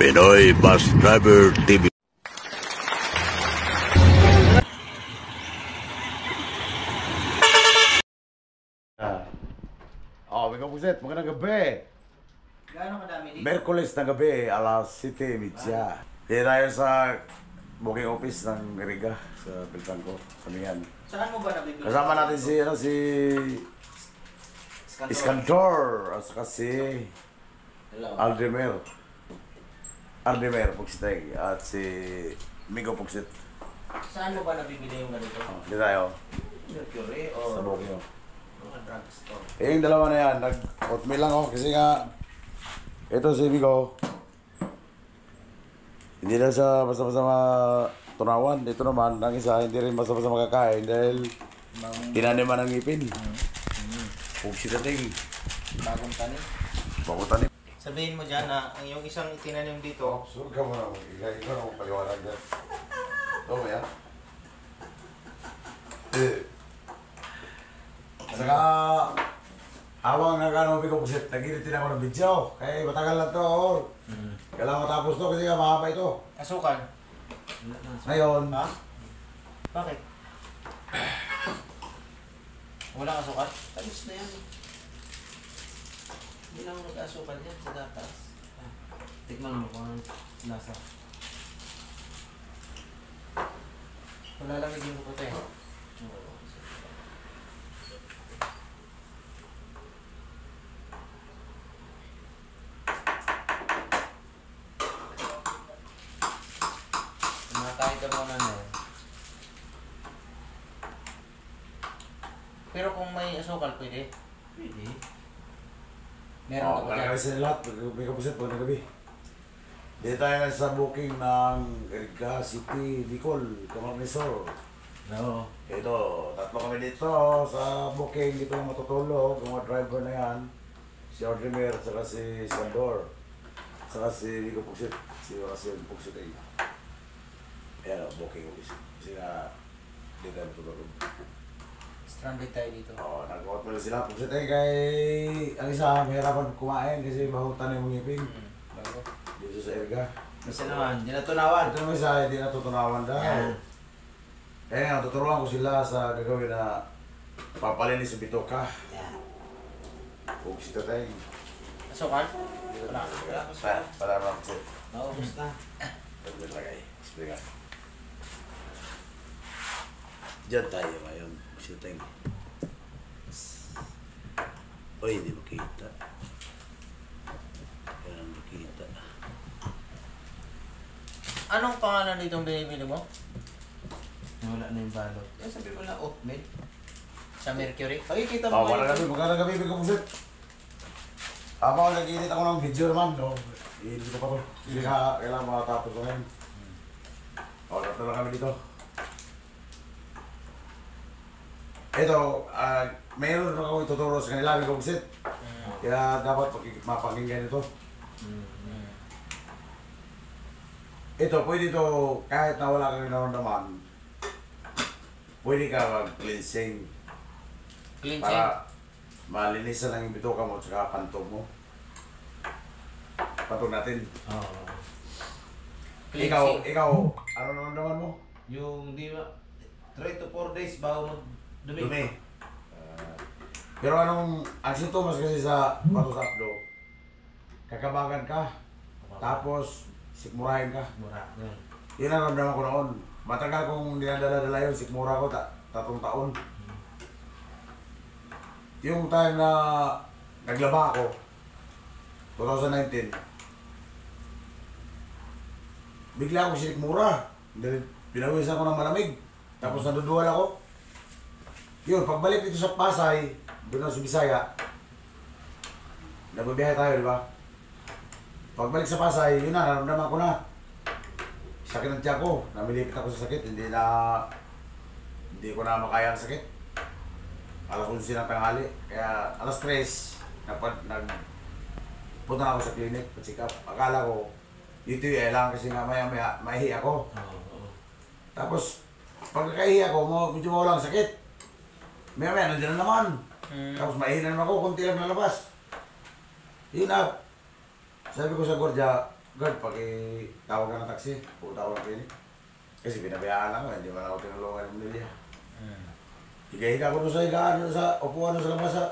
Pinoy Bus Driver TV. Mga puset, magandang gabi. Gaano kadami dito? Merkulis na gabi, alas 7:30. Kaya tayo sa booking office ng Riga sa Pilpangko, sa Mihan. Saan mo ba nabibili? Kasama natin si Iskandor, at saka si Aldemer Pugsitay, at si Migo Pugsit. Saan mo ba nabibili yung ganito? Hindi tayo, Mercury sa or booking. mga drugstore? Yung dalawa na yan, nag-oatmeal lang ako kasi nga ito si Migo. Hindi na siya basta-basta matunawan. Ito naman, ang isa, hindi rin basta-basta makakain dahil tinaniman ng ngipin. Pugsit natin. Bagong tanim. Bakutan. Sabihin mo dyan na ang yung isang itinanim dito, Sure ka mo na mo. Ikaw na mo paliwanag dyan. Ito mo yan. Saka, awang nagano Migo Pugsit, nag-editin ako ng video. Kaya matagal na to. Kailangan matapos to kasi nga mahaba ito. asukal. Ngayon, Ha? Bakit? Walang asukal? Tamis na yan. Hindi lang nag-asukal yan sa gatas. Tikman mo kung anong lasa. Wala lang yung puti. Kumakain ka muna na yan. Pero kung may asukal, pwede? Pwede. Meron ka ba dyan? malaki sila lahat. Migo Pugsit, pag nagabi. Dito tayo sa booking ng Riga City, Bicol, Camarnesor. Oo. Ito, tatlo kami dito sa booking. Dito lang matutulog. Yung mga driver na yan. Si Ordemir, saka si Iskandor. Saka si Migo Pugsit. Si Horacio Pugsit ay. Ayan, booking office. Kasi nga, dito tayo matutulog. Stranded tayo dito. Oo, nag-oatmeal sila. Pugsit ay kay... Ang isa, mahirapan kumain kasi bahutan na yung ngipin. Bago. Dito sa Erga. Kasi naman, di natunawan. Ito naman isa, hindi natutunawan dahil. Yan. Kaya nga, tuturuan ko sila sa gagawin na papalinis sa bitoka. Yan. Pugsit tayo. Asukal? Wala. Wala ko sa... Para naman pugsit. Naubos na. Naglagay. Explica. Diyan tayo ngayon. Shooting. Uy, hindi makita. Yan, makita. Anong pangalan nitong binibili mo? Wala na yung balot. Eh, sabi mo na oatmeal. Sa Mercury? Ay, kita mo Magkano gabi, Migo Pugsit. Habang nag-edit ako ng video naman, no? Hindi ko pa to. Hindi ka kailangan makatapos ko ngayon. O, tatlo lang kami dito. Ito, mayroon na ako ituturo sa kanila, Migo Pugsit. Kaya dapat mapakinggan ito. Ito, pwede ito, kahit na wala kang naramdaman, pwede ka mag-cleansing Cleansing? para malinisan lang yung bituka mo at saka pantog mo. Pantog natin. Oo. Ikaw, ano naramdaman mo? Yung di ba, 3 to 4 days bago mag-dumi. Dumi. Pero ang sintomas kasi sa pato sa abdo, kakabagan ka, tapos sikmurahin ka. Mura. Yun. Yun ang naramdaman ko noon. Matagal kong dinadala-dala yun, sikmura ko, 3 taon. Yung time na naglaba ako, 2019, bigla akong sinikmura. Dahil pinawisan ko ng malamig. Tapos naduduwal ako. Yun, pagbalik dito sa Pasay, doon sa Bisaya, nagbabiyahe tayo, di ba? Pagbalik sa Pasay, yun na, naramdaman ko na. Sakit ng tiyan ko, namilipit ako sa sakit, hindi ko na makaya ang sakit. Alas 11 ng tanghali, kaya alas 3, punta na ako sa clinic, pa-check up. Akala ko, ito yung lang kasi nga maya mahihi ako. Tapos, pag nakahihi ako, medyo mawala ang sakit. Maya nandiyan na naman. Tapos mahihi na naman ako, kunti lang nalabas. Yun na, sabi ko sa gwardiya, God, tawag ka ng taxi, pupunta ako ng clinic. Kasi binabayaan ako, hindi man ako tinulungan ng Nilya. Higa-higa ko doon sa higaan, doon sa upuan doon sa labas sa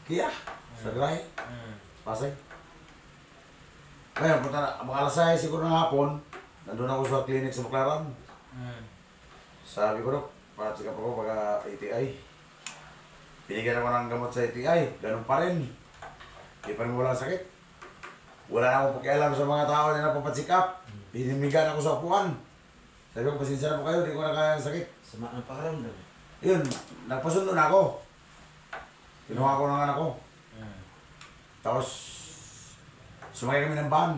Kia, sa Grahe, Pasay. Ngayon, punta na, mga alas 6 siguro ng hapon, nandun ako sa clinic sa Baclaran. Sabi ko, Dok, pa-check up ako pagka ATI. Binigyan ako ng gamot sa ATI, ganun pa rin. Hindi pa rin wala sakit. Wala na akong pakialam sa mga tao na napapacheck up. Pinimigan ako sa upuan. Sabi ko, pasensya na po kayo, hindi ko na kaya ang sakit. Sama ng pakiramdam. Yun, nagpasundo na ako. Kinuha ko ng anak ko. Tapos, sumakay kami ng van.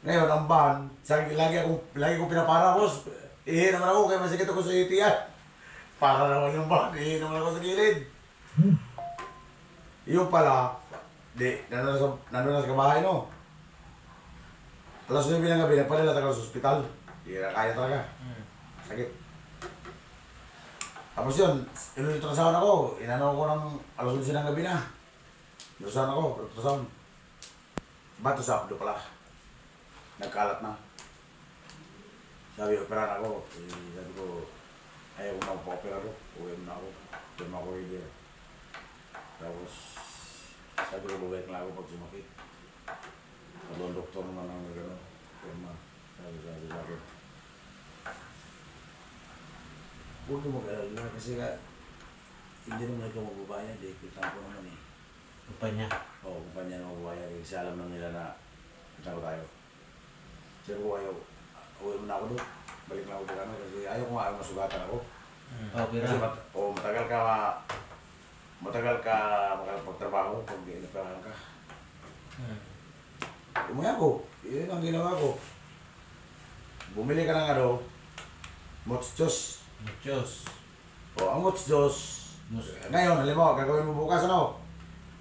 Ngayon, ang van, lagi ko pinapara, boss. Ihi naman ako, kaya masikit ako sa UTI. Para naman yung van, ihi naman ako sa gilid. Yung pala, nandun na sa kabahay, no? Alas 9 ng gabi, nagpadala tayo sa ospital. Hindi na kaya talaga. Sakit. Tapos yun, ultrasound ako. Inano ko ng alas 11 ng gabi na. Ultrasound ako, ultrasound. Bato sa abdo pala. Nagkalat na. Sabi, operahan ako. Sabi ko, ayaw ko na magpa-opera ko. Uwi mo na ako. Uwi mo ako hindi. Tapos, sabi ko, babalik na ako pag sumakit. Sabi ang doktor naman ang gano'n. Sabi sa akin. Huwag mo mag-alala kasi nga, hindi naman ikaw magbabayad eh. Kita ko naman eh. Kumpanya? Oo, kumpanya na magbabayad kasi alam na nila na kita ko tayo. Sabi ko ayaw, uwi mo na ako doon. Balik na ako doon kasi ayaw ko nga, masugatan ako. Kasi matagal ka makapagtrabaho pag inaperahan ka. Umuya ko, yun ang ginawa ko. Bumili ka ng ano, Motsjos. Muchos. O, ang Motsjos. Ngayon, halimbawa, gagawin mo bukas ano,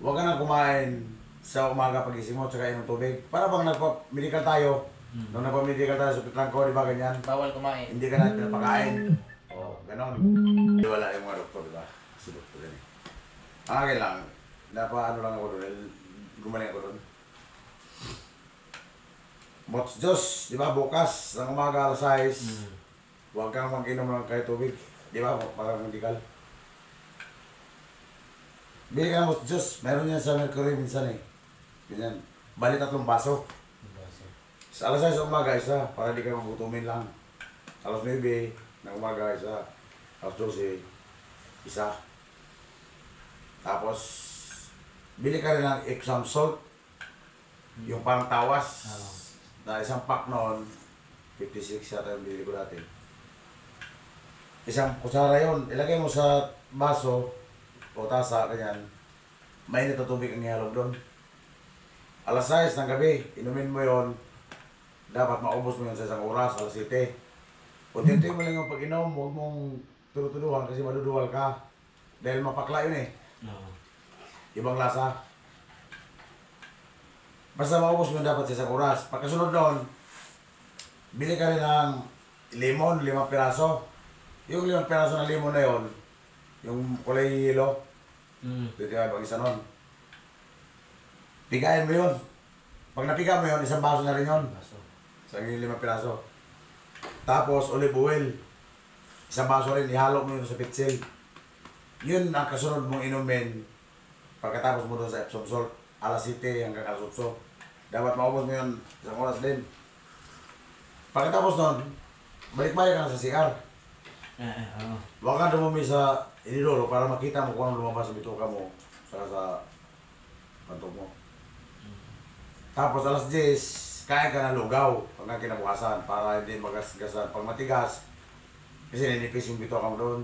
huwag ka nang kumain sa umaga pagising mo, tsaka inom tubig. Para bang nagpa-medical tayo, nung nagpa-medical tayo sa Pitrangco, di ba ganyan? Bawal kumain. Hindi ka na pinapakain. O, ganon. Di wala yung mga doktor, di ba? Si doktor yan eh. Ang akin lang, napaano lang ako doon, gumaling ako doon. Motsjos, di ba, bukas ng umaga alas 6, huwag kang mag-inom ng kahit tubig. Di ba, parang medical. Bili ka ng Motsjos, meron yan sa Mercury minsan eh. Ganyan, bali 3 baso. Sa alas 6 ng umaga, isa, para di ka magutumin lang. Alas 9 ng umaga, isa. Alas 12, isa. Tapos, bili ka rin ng Epsom salt. Yung parang tawas. Na isang pack noon, 56 yata yung bili ko dati. Isang kutsara yun, ilagay mo sa baso o tasa, ganyan. Mainit na tubig ang ihalog doon. Alas 6 ng gabi, inumin mo yon. Dapat maubos mo yun sa isang oras, alas 7. Unti-unti mo lang yung pag-inom, huwag mong turutuduhan kasi maduduwal ka. Dahil mapakla yun eh. Ibang lasa. Basta maubos mo dapat sa isang oras. Pagkasunod doon, bili ka rin ng limon, 5 piraso. Yung 5 piraso ng limon na yon, yung kulay yelo, dito yung isa nun. Pigain mo yun. Pag napiga mo yun, isang baso na rin yun. Sa 5 piraso. Tapos, olive oil. Isang baso rin, ihalo mo yun sa pitsil. Yun ang kasunod mong inumin pagkatapos mo doon sa Epsom salt. Alas 7 hanggang alas 8. Dapat maubos mo yun isang oras din. Pagkatapos nun, balik-balik ka na sa CR. Huwag ka dumumi sa inidoro para makita mo kung anong lumabas sa bituka mo saka sa pantog mo. Tapos alas 10, kain ka ng lugaw pag kinabukasan para hindi magasgasan. Pag matigas, kasi ninipis yung bituka mo doon.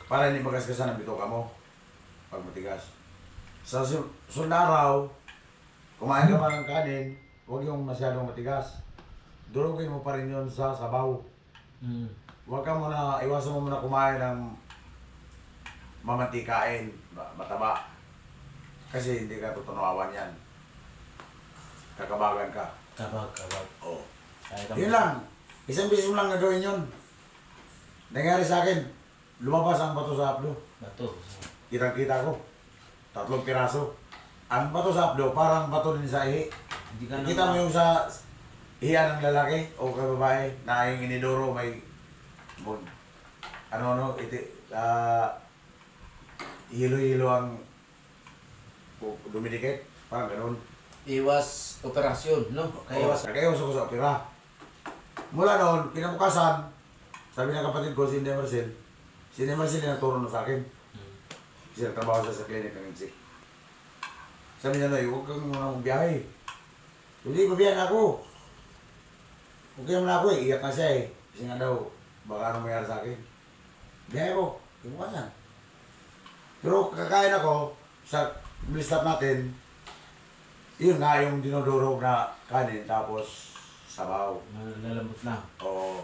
Para hindi magasgasan ang bituka mo pag matigas. Sa sunod na araw, kumain ka pa ng kanin, huwag yung masyadong matigas. Durugin mo pa rin yun sa sabaw. Huwag ka muna, iwasan mo muna kumain ng mamantikain, mataba. Kasi hindi ka tutunawan yan. Kakabagan ka. Kabag. Oo. Yun lang. Isang bisis mo lang nagawin yun. Nangyari sa akin, lumabas ang bato sa aplo. Bato. Kitang-kita ko. 3 piraso. ang bato sa abdo, parang bato din sa ihi. Hindi ka Kita mo yung sa hiya ng lalaki o babae na yung inidoro may hilo-hilo ang dumidikit. Parang ganun. Iwas operasyon, no? Kaya iwas ako sa opera. Mula noon, kinabukasan, sabi ng kapatid ko, si Nemersil yung nagturo na sa akin. Kasi nagtrabaho siya sa clinic ng insik. Sabi niya, Noy, huwag kang muna magbiyahe. Hindi, mabiyahe na ako. Huwag naman ako eh, iyak na siya eh. Kasi nga daw, baka anong mayroon sa akin. Biyahe ko, kinabukasan. Pero kakain ako, sa bliss stop natin, yun nga yung dinodurog na kanin, tapos sabaw. Lalambot na. Oo.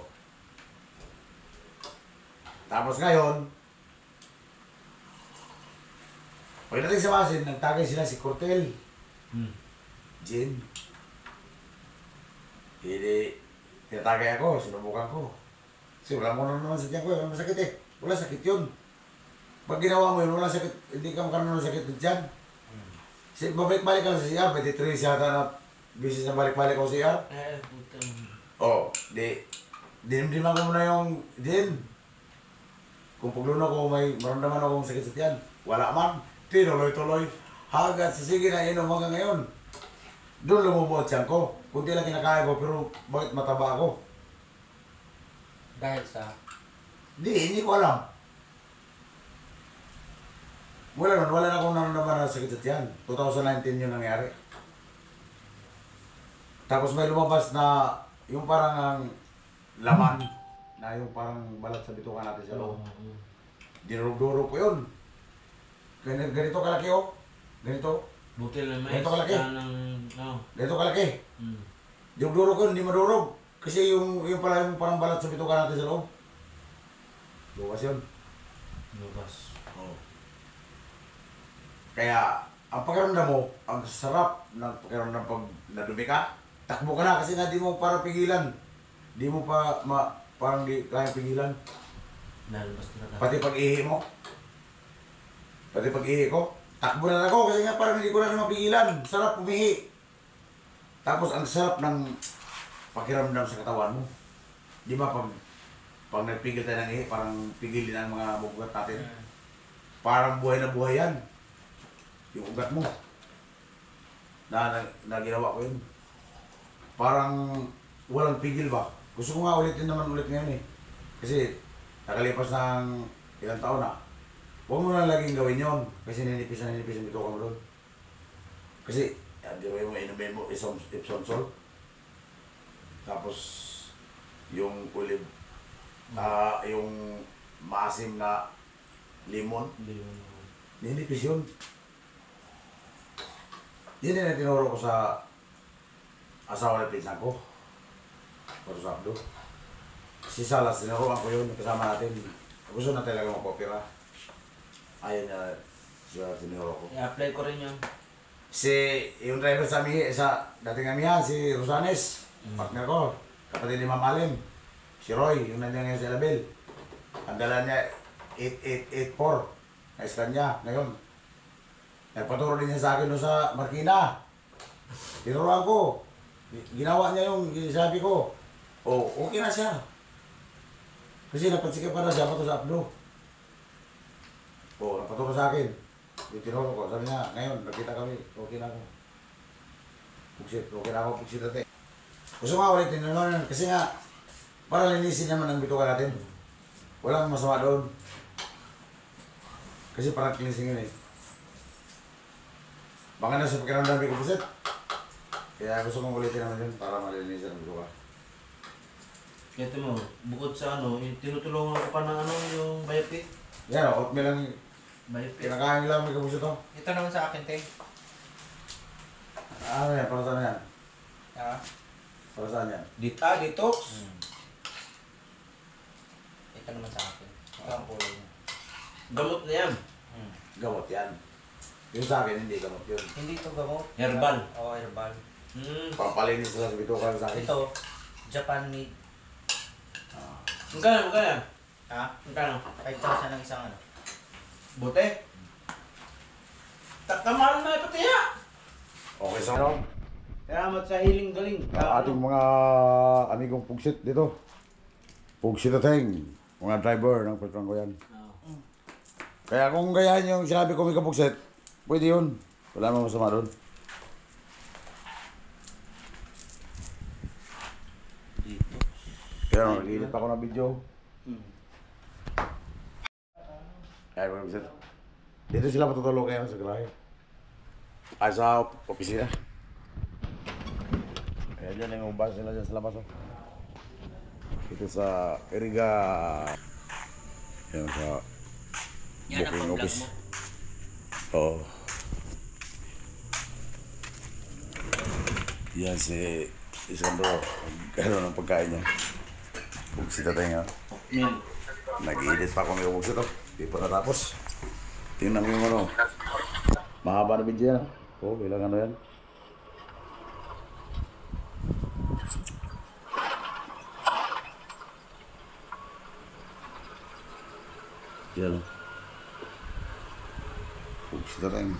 Tapos ngayon, pagdating sa masin, nagtagay sila si Cortel. Jin. Hindi, tinatagay ako, sinubukan ko. Kasi wala mo naman sa tiyan ko, wala masakit eh. Wala sakit yun. Pag ginawa mo yun, wala sakit, hindi ka makaroon ng sakit ng tiyan. Kasi babalik-balik ka lang sa CR, pwede 3 yata na business na balik-balik ako sa CR. Putang. Oo, dinimdiman ko muna yung din. Kung pagluno ko may maramdaman akong sakit sa tiyan, wala man. Tinuloy-tuloy. Hanggang sa sige na inom hanggang ngayon. Doon lumubuot siyan ko. Kunti lang kinakain ko, pero bakit mataba ako? Dahil sa... Hindi ko alam. Wala na akong naramdaman na sakit sa tiyan. 2019 yun nangyari. Tapos may lumabas na yung parang ang laman na yung parang balat sa bituka natin sa loob. Dinurog-durog ko yun. Ganito kalaki oh. Ganito. Butil na mais. Ganito kalaki. No. Ganito kalaki. Dinurog ko yun, hindi madurog. Kasi yung pala yung parang balat sa bituka natin sa loob. Luwas yun. Luwas. Oh. Kaya, ang pakiramdam mo, ang sarap ng pakiramdam pag nadumi ka, takbo ka na kasi nga di mo para pigilan. Di mo pa, parang di kaya pigilan. Lalabas talaga. Pati pag-ihi mo. Pati pag-ihi ko, takbo na ako kasi nga parang hindi ko na mapigilan. Sarap pumihi. Tapos ang sarap ng pakiramdam sa katawan mo. Di ba pag nagpigil tayo ng ihi, parang pigil din ang mga bugat natin. Parang buhay na buhay yan. Yung ugat mo. Na ginawa ko yun. Parang walang pigil ba? Gusto ko nga ulitin naman ngayon eh. Kasi nakalipas ng ilang taon na. Huwag mo na laging gawin yun. Kasi ninipis ang bituka mo doon. Kasi, gawin mo, inumin mo, Epsom salt. Tapos, yung olive, yung maasim na limon. Ninipis yun. Yan din ang tinuro ko sa asawa ng pinsan ko. Para sa abdo. Si Salas, tinuruan ko yun, kasama natin. Gusto na talaga magpapira. Ayun na siya tinuro ko. I-apply ko rin yun. Yung driver sa dating amihan, si Rosanes, partner ko, kapatid ni Ma'am Alim. Si Roy, yung nandiyan ngayon sa Elabel. Ang dala niya, 8884. Na-scan niya, ngayon. Nagpaturo din niya sa akin doon sa Marikina. Tinuruan ko. Ginawa niya yung sabi ko. Oh, okay na siya. Kasi napatsikip pa na siya pato sa abdo. Oh, napaturo sa akin. Yung tinuro ko. Sabi niya, ngayon, nakita kami. Okay na ako. Pugsit. Okay na ako. Pugsit natin. Gusto nga ulit tinanong kasi nga, para linisin naman ang bituka natin. Walang masama doon. Kasi parang cleansing yun eh. Baka na sa pakiramdam ko pusit. Kaya gusto kong ulitin naman yun para malinisan ang bituka. Ito mo, bukod sa tinutulungan ko pa ng yung biopit. Yan o, oatmeal lang Biopit. kinakain lang may kapusit to. Ito naman sa akin, te. Ano yan? Para saan yan? Para saan yan? Detox. Ito naman sa akin. Ito ang kulay niya. Gamot na yan. Gamot yan. Yung sa akin, hindi gamot yun. Hindi ito gamot. Herbal. Oo, herbal. Pampalinis sa bituka sa akin. Ito, Japan made. Magkano? Ha? Magkano? 5,000 ang isang Bote? Takamal na pati ya. Okay sa ano? Salamat sa hiling galing. Ating mga amigong pugsit dito. Pugsit ateng. Mga driver ng Petron ko yan. Kaya kung gayahin yung sinabi ko may kapugsit, pwede yun. Wala namang masama doon. Dito. Kaya nag-edit pa ako ng video. Kaya mga kapugsit. Dito sila matutulog ngayon sa garahe. Ay sa opisina. Kaya dyan yung bus nila dyan sa labas. Oh. Ito sa Iriga. Yan sa Yan ang booking pang-vlog office. mo. Oo. Yan si Isandro. Gano'n ang pagkain niya. Pugsita tayo nga. Yan. Nag-i-edit pa ako ng pugsita. Hindi pa natapos. Tingnan mo yung ano. Mahaba na video yan. Oo, bilang ano yan. Yan. Pugsita tayo.